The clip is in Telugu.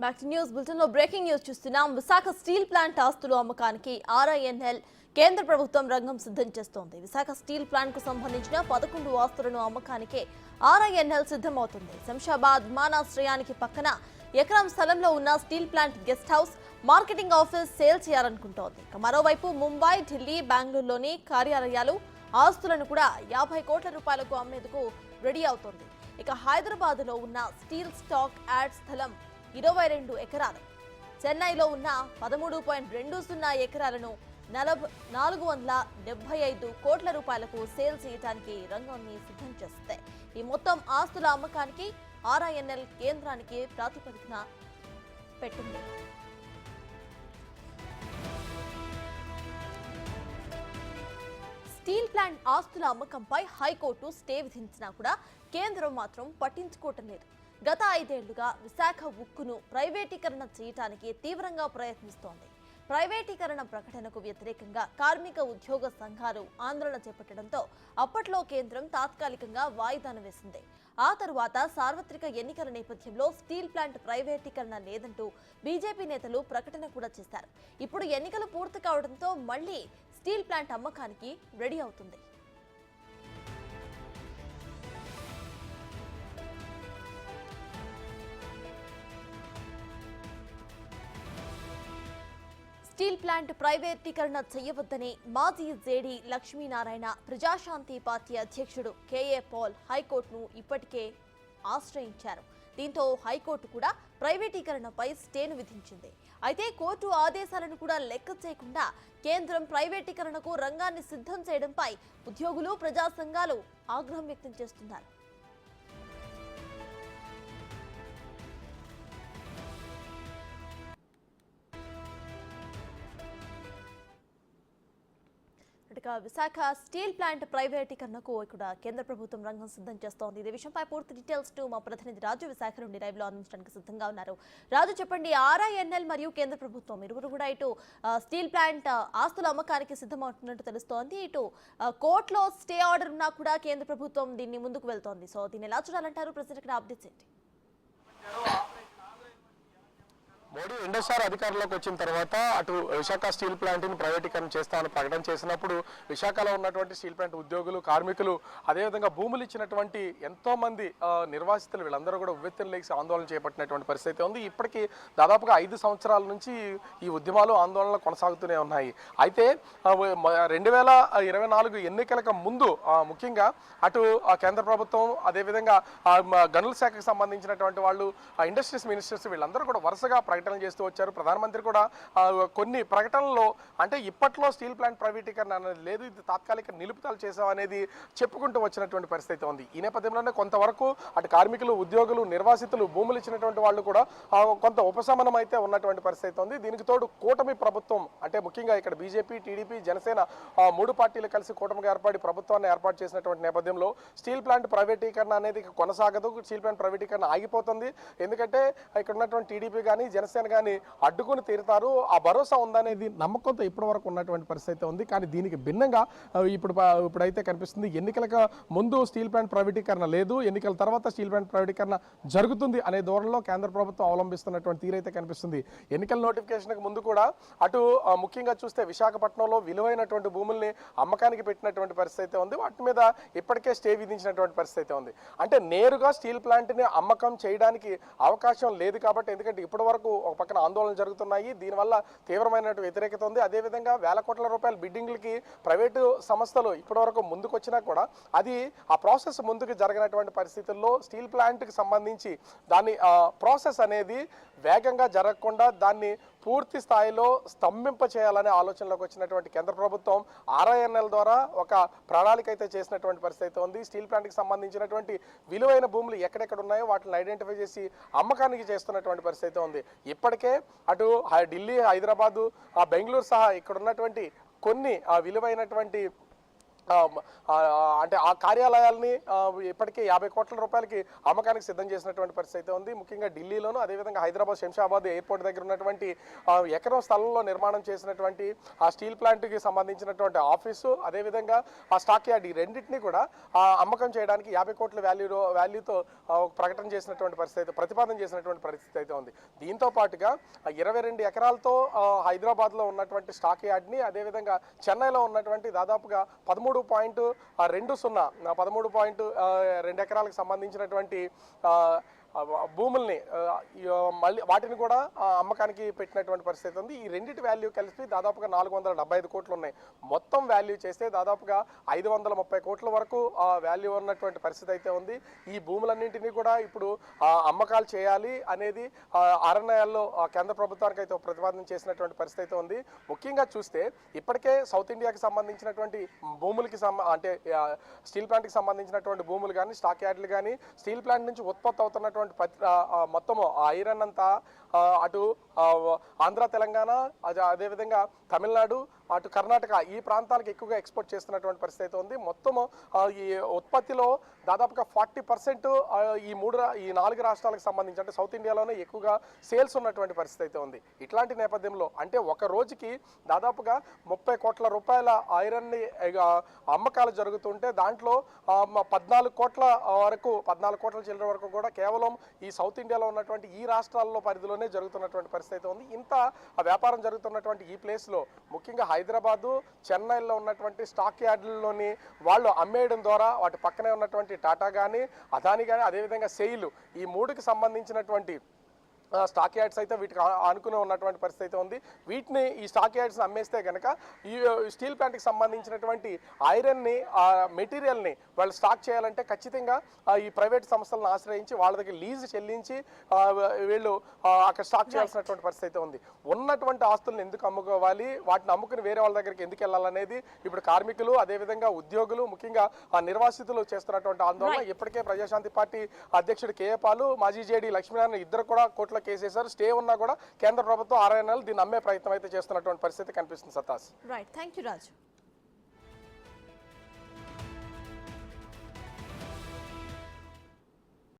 బ్యాక్ టు న్యూస్ బులెటిన్ లో బ్రేకింగ్ న్యూస్ చూస్తున్నాం. విశాఖ స్టీల్ ప్లాంట్ ఆస్తుల అమ్మకానికి RINL కేంద్ర ప్రభుత్వం రంగం సిద్ధం చేస్తోంది. విశాఖ స్టీల్ ప్లాంట్ కు సంబంధించిన 11 ఆస్తులను అమ్మకానికి RINL సిద్ధమవుతుంది. శంషాబాద్ విమానాశ్రయానికి పక్కన ఎకరం స్థలంలో ఉన్న steel plant guest house, marketing office sale చేయాలనుకుంటోంది. మరోవైపు ముంబై, ఢిల్లీ, బెంగళూరులోని కార్యాలయాలు ఆస్తులను కూడా 50 కోట్ల రూపాయలకు అమ్మేందుకు రెడీ అవుతోంది. ఇక హైదరాబాద్ లో ఉన్న స్టీల్ స్టాక్ యార్డ్ స్థలం 22 ఎకరాలు, చెన్నైలో ఉన్న 13.20 ఎకరాలను 475 కోట్ల రూపాయలకు సేల్ చేయడానికి రంగాన్ని సిద్ధం చేస్తుంది. ఈ మొత్తం ఆస్తుల అమ్మకానికి RINL కేంద్రానికి ప్రాతిపదికన పెట్టింది. స్టీల్ ప్లాంట్ ఆస్తుల అమ్మకంపై హైకోర్టు స్టే విధించినా కూడా కేంద్రం మాత్రం పట్టించుకోవటం లేదు. గత 5 ఏళ్లుగా విశాఖ ఉక్కును ప్రైవేటీకరణ చేయడానికి తీవ్రంగా ప్రయత్నిస్తోంది. ప్రైవేటీకరణ ప్రకటనకు వ్యతిరేకంగా కార్మిక ఉద్యోగ సంఘాలు ఆందోళన చేపట్టడంతో అప్పట్లో కేంద్రం తాత్కాలికంగా వాయిదాను వేసింది. ఆ తరువాత సార్వత్రిక ఎన్నికల నేపథ్యంలో స్టీల్ ప్లాంట్ ప్రైవేటీకరణ లేదంటూ బీజేపీ నేతలు ప్రకటన కూడా చేశారు. ఇప్పుడు ఎన్నికలు పూర్తి కావడంతో మళ్లీ స్టీల్ ప్లాంట్ అమ్మకానికి రెడీ అవుతుంది. స్టీల్ ప్లాంట్ ప్రైవేటీకరణ చేయవద్దని మాజీ జేడీ లక్ష్మీనారాయణ, ప్రజాశాంతి పార్టీ అధ్యక్షుడు KA పాల్ హైకోర్టును ఇప్పటికే ఆశ్రయించారు. దీంతో హైకోర్టు కూడా ప్రైవేటీకరణపై స్టేను విధించింది. అయితే కోర్టు ఆదేశాలను కూడా లెక్క చేయకుండా కేంద్రం ప్రైవేటీకరణకు రంగాన్ని సిద్ధం చేయడంపై ఉద్యోగులు, ప్రజా సంఘాలు ఆగ్రహం వ్యక్తం చేస్తున్నారు. విశాఖ స్టీల్ ప్లాంట్ ప్రైవేటీకరణకు ఇక్కడ కేంద్ర ప్రభుత్వం రంగం సిద్ధం చేస్తోంది. ఇదే విషయంపై పూర్తి డీటెయిల్స్ మా ప్రతినిధి రాజు విశాఖ నుండి లైవ్ లో అందించడానికి సిద్ధంగా ఉన్నారు. రాజు, చెప్పండి, RINL మరియు కేంద్ర ప్రభుత్వం ఇరువురు కూడా ఇటు స్టీల్ ప్లాంట్ ఆస్తుల అమ్మకానికి సిద్ధమవుతున్నట్టు తెలుస్తోంది. ఇటు కోర్టులో స్టే ఆర్డర్ ఉన్నా కూడా కేంద్ర ప్రభుత్వం దీన్ని ముందుకు వెళ్తోంది. సో దీన్ని ఎలా చూడాలంటారు? ప్రజెంట్ ఇక్కడ అప్డేట్స్ ఏంటి? మోడీ రెండోసారి అధికారంలోకి వచ్చిన తర్వాత అటు విశాఖ స్టీల్ ప్లాంట్ని ప్రైవేటీకరణ చేస్తామని ప్రకటన చేసినప్పుడు విశాఖలో ఉన్నటువంటి స్టీల్ ప్లాంట్ ఉద్యోగులు, కార్మికులు, అదేవిధంగా భూములు ఇచ్చినటువంటి ఎంతో మంది నిర్వాసితులు వీళ్ళందరూ కూడా ఉవ్వెత్తున లేచి ఆందోళన చేపట్టినటువంటి పరిస్థితి ఉంది. ఇప్పటికీ దాదాపుగా 5 సంవత్సరాల నుంచి ఈ ఉద్యమాలు, ఆందోళనలు కొనసాగుతూనే ఉన్నాయి. అయితే 2024 ఎన్నికలకు ముందు ముఖ్యంగా అటు కేంద్ర ప్రభుత్వం, అదేవిధంగా గనుల శాఖకు సంబంధించినటువంటి వాళ్ళు, ఇండస్ట్రీస్ మినిస్టర్స్ వీళ్ళందరూ కూడా వరుసగా ప్రకటనలు చేస్తూ వచ్చారు. ప్రధానమంత్రి కూడా కొన్ని ప్రకటనల్లో అంటే ఇప్పట్లో స్టీల్ ప్లాంట్ ప్రైవేటీకరణ అనేది లేదు, ఇది తాత్కాలిక నిలుపుదల చేసామనేది చెప్పుకుంటూ వచ్చినటువంటి పరిస్థితి ఉంది. ఈ నేపథ్యంలోనే కొంతవరకు అటు కార్మికులు, ఉద్యోగులు, నిర్వాసితులు, భూములు ఇచ్చినటువంటి వాళ్ళు కూడా కొంత ఉపశమనం అయితే ఉన్నటువంటి పరిస్థితి ఉంది. దీనికి తోడు కూటమి ప్రభుత్వం అంటే ముఖ్యంగా ఇక్కడ బీజేపీ, టీడీపీ, జనసేన 3 పార్టీలు కలిసి కూటమిగా ఏర్పడి ప్రభుత్వాన్ని ఏర్పాటు చేసినటువంటి నేపథ్యంలో స్టీల్ ప్లాంట్ ప్రైవేటీకరణ అనేది కొనసాగదు. స్టీల్ ప్లాంట్ ప్రైవేటీకరణ ఆగిపోతుంది. ఎందుకంటే ఇక్కడ ఉన్నటువంటి టీడీపీ కానీ, జనసేన కానీ అడ్డుకుని తీరుతారు. ఆ భరోసా ఉందనేది నమ్మకంతో ఇప్పటి వరకు ఉన్నటువంటి పరిస్థితి ఉంది. కానీ దీనికి భిన్నంగా ఇప్పుడైతే కనిపిస్తుంది, ఎన్నికలకు ముందు స్టీల్ ప్లాంట్ ప్రైవేటీకరణ లేదు, ఎన్నికల తర్వాత స్టీల్ ప్లాంట్ ప్రైవేటీకరణ జరుగుతుంది అనే ధోరణిలో కేంద్ర ప్రభుత్వం అవలంబిస్తున్నటువంటి తీరైతే కనిపిస్తుంది. ఎన్నికల నోటిఫికేషన్కి ముందు కూడా అటు ముఖ్యంగా చూస్తే విశాఖపట్నంలో విలువైనటువంటి భూముల్ని అమ్మకానికి పెట్టినటువంటి పరిస్థితి ఉంది. వాటి మీద ఇప్పటికే స్టే విధించినటువంటి పరిస్థితి ఉంది. అంటే నేరుగా స్టీల్ ప్లాంట్ని అమ్మకం చేయడానికి అవకాశం లేదు కాబట్టి, ఎందుకంటే ఇప్పటి వరకు ఒక పక్కన ఆందోళనలు జరుగుతున్నాయి, దీనివల్ల తీవ్రమైన వ్యతిరేకత ఉంది. అదేవిధంగా వేల కోట్ల రూపాయల బిడ్డింగ్లకి ప్రైవేటు సంస్థలు ఇప్పటివరకు ముందుకు వచ్చినా కూడా అది ఆ ప్రాసెస్ ముందుకు జరగనటువంటి పరిస్థితుల్లో స్టీల్ ప్లాంట్కి సంబంధించి దాన్ని ప్రాసెస్ అనేది వేగంగా జరగకుండా దాన్ని పూర్తి స్థాయిలో స్తంభింప చేయాలనే ఆలోచనలోకి వచ్చినటువంటి కేంద్ర ప్రభుత్వం RINL ద్వారా ఒక ప్రణాళిక అయితే చేసినటువంటి పరిస్థితి ఉంది. స్టీల్ ప్లాంట్కి సంబంధించినటువంటి విలువైన భూములు ఎక్కడెక్కడ ఉన్నాయో వాటిని ఐడెంటిఫై చేసి అమ్మకానికి చేస్తున్నటువంటి పరిస్థితి ఉంది. ఇప్పటికే అటు ఢిల్లీ, హైదరాబాదు, బెంగళూరు సహా ఇక్కడ ఉన్నటువంటి కొన్ని విలువైనటువంటి అంటే ఆ కార్యాలయాల్ని ఇప్పటికే 50 కోట్ల రూపాయలకి అమ్మకానికి సిద్ధం చేసినటువంటి పరిస్థితి అయితే ఉంది. ముఖ్యంగా ఢిల్లీలోను అదేవిధంగా హైదరాబాద్ శంషాబాద్ ఎయిర్పోర్ట్ దగ్గర ఉన్నటువంటి ఎకరం స్థలంలో నిర్మాణం చేసినటువంటి ఆ స్టీల్ ప్లాంట్కి సంబంధించినటువంటి ఆఫీసు అదేవిధంగా ఆ స్టాక్ యార్డ్ ఈ రెండింటినీ కూడా అమ్మకం చేయడానికి 50 కోట్ల వాల్యూతో ప్రకటన చేసినటువంటి పరిస్థితి ప్రతిపాదన చేసినటువంటి పరిస్థితి అయితే ఉంది. దీంతో పాటుగా 22 ఎకరాలతో హైదరాబాద్లో ఉన్నటువంటి స్టాక్ యార్డ్ని అదేవిధంగా చెన్నైలో ఉన్నటువంటి దాదాపుగా 13.2 ఎకరాలకు సంబంధించినటువంటి భూముల్ని మళ్ళీ వాటిని కూడా అమ్మకానికి పెట్టినటువంటి పరిస్థితి ఉంది. ఈ రెండింటి వాల్యూ కలిసి దాదాపుగా 475 కోట్లు ఉన్నాయి. మొత్తం వాల్యూ చేస్తే దాదాపుగా 530 కోట్ల వరకు వాల్యూ ఉన్నటువంటి పరిస్థితి అయితే ఉంది. ఈ భూములన్నింటినీ కూడా ఇప్పుడు అమ్మకాలు చేయాలి అనేది అరణ్యాల్లో కేంద్ర ప్రభుత్వానికి అయితే ప్రతిపాదన చేసినటువంటి పరిస్థితి అయితే ఉంది. ముఖ్యంగా చూస్తే ఇప్పటికే సౌత్ ఇండియాకి సంబంధించినటువంటి భూములకి అంటే స్టీల్ ప్లాంట్కి సంబంధించినటువంటి భూములు కానీ స్టాక్ యార్డులు కానీ స్టీల్ ప్లాంట్ నుంచి ఉత్పత్తి అవుతున్నటువంటి మొత్తము ఐరన్ అంతా అటు ఆంధ్ర తెలంగాణ అదేవిధంగా తమిళనాడు అటు కర్ణాటక ఈ ప్రాంతాలకు ఎక్కువగా ఎక్స్పోర్ట్ చేస్తున్నటువంటి పరిస్థితి ఉంది. మొత్తము ఈ ఉత్పత్తిలో దాదాపుగా 40% ఈ 4 రాష్ట్రాలకు సంబంధించి అంటే సౌత్ ఇండియాలోనే ఎక్కువగా సేల్స్ ఉన్నటువంటి పరిస్థితి అయితే ఉంది. ఇట్లాంటి నేపథ్యంలో అంటే ఒక రోజుకి దాదాపుగా 30 కోట్ల రూపాయల ఐరన్ని అమ్మకాలు జరుగుతుంటే దాంట్లో 14 కోట్ల చిల్లర వరకు కూడా కేవలం ఈ సౌత్ ఇండియాలో ఉన్నటువంటి ఈ రాష్ట్రాల్లో పరిధిలోనే జరుగుతున్నటువంటి పరిస్థితి ఉంది. ఇంత వ్యాపారం జరుగుతున్నటువంటి ఈ ప్లేస్లో ముఖ్యంగా హైదరాబాదు చెన్నైలో ఉన్నటువంటి స్టాక్ యార్డుల్లోని వాళ్ళు అమ్మేయడం ద్వారా వాటి పక్కనే ఉన్నటువంటి టాటా కానీ అదాని కానీ అదేవిధంగా సెయిల్ ఈ 3కి సంబంధించినటువంటి స్టాక్ యార్డ్స్ అయితే వీటికి ఆనుకునే ఉన్నటువంటి పరిస్థితి ఉంది. వీటిని ఈ స్టాక్ యార్డ్స్ని అమ్మేస్తే కనుక ఈ స్టీల్ ప్లాంట్కి సంబంధించినటువంటి ఐరన్ని మెటీరియల్ని వాళ్ళు స్టాక్ చేయాలంటే ఖచ్చితంగా ఈ ప్రైవేట్ సంస్థలను ఆశ్రయించి వాళ్ళ దగ్గర లీజు చెల్లించి వీళ్ళు అక్కడ స్టాక్ చేయాల్సినటువంటి పరిస్థితి ఉంది. ఉన్నటువంటి ఆస్తులను ఎందుకు అమ్ముకోవాలి, వాటిని అమ్ముకుని వేరే వాళ్ళ దగ్గరికి ఎందుకు వెళ్ళాలనేది ఇప్పుడు కార్మికులు అదేవిధంగా ఉద్యోగులు ముఖ్యంగా నిర్వాసితులు చేస్తున్నటువంటి ఆందోళన. ఇప్పటికే ప్రజాశాంతి పార్టీ అధ్యక్షుడు కేఏ పాలు మాజీ జేడీ లక్ష్మీనారాయణ ఇద్దరు కూడా కోర్టులో కేసేశారు. స్టే ఉన్నా కూడా కేంద్ర ప్రభుత్వం 6 నెలలు దీన్ని అమ్మే ప్రయత్నం అయితే చేస్తున్నటువంటి పరిస్థితి కనిపిస్తుంది. సత్తాస్. Right, thank you Raju.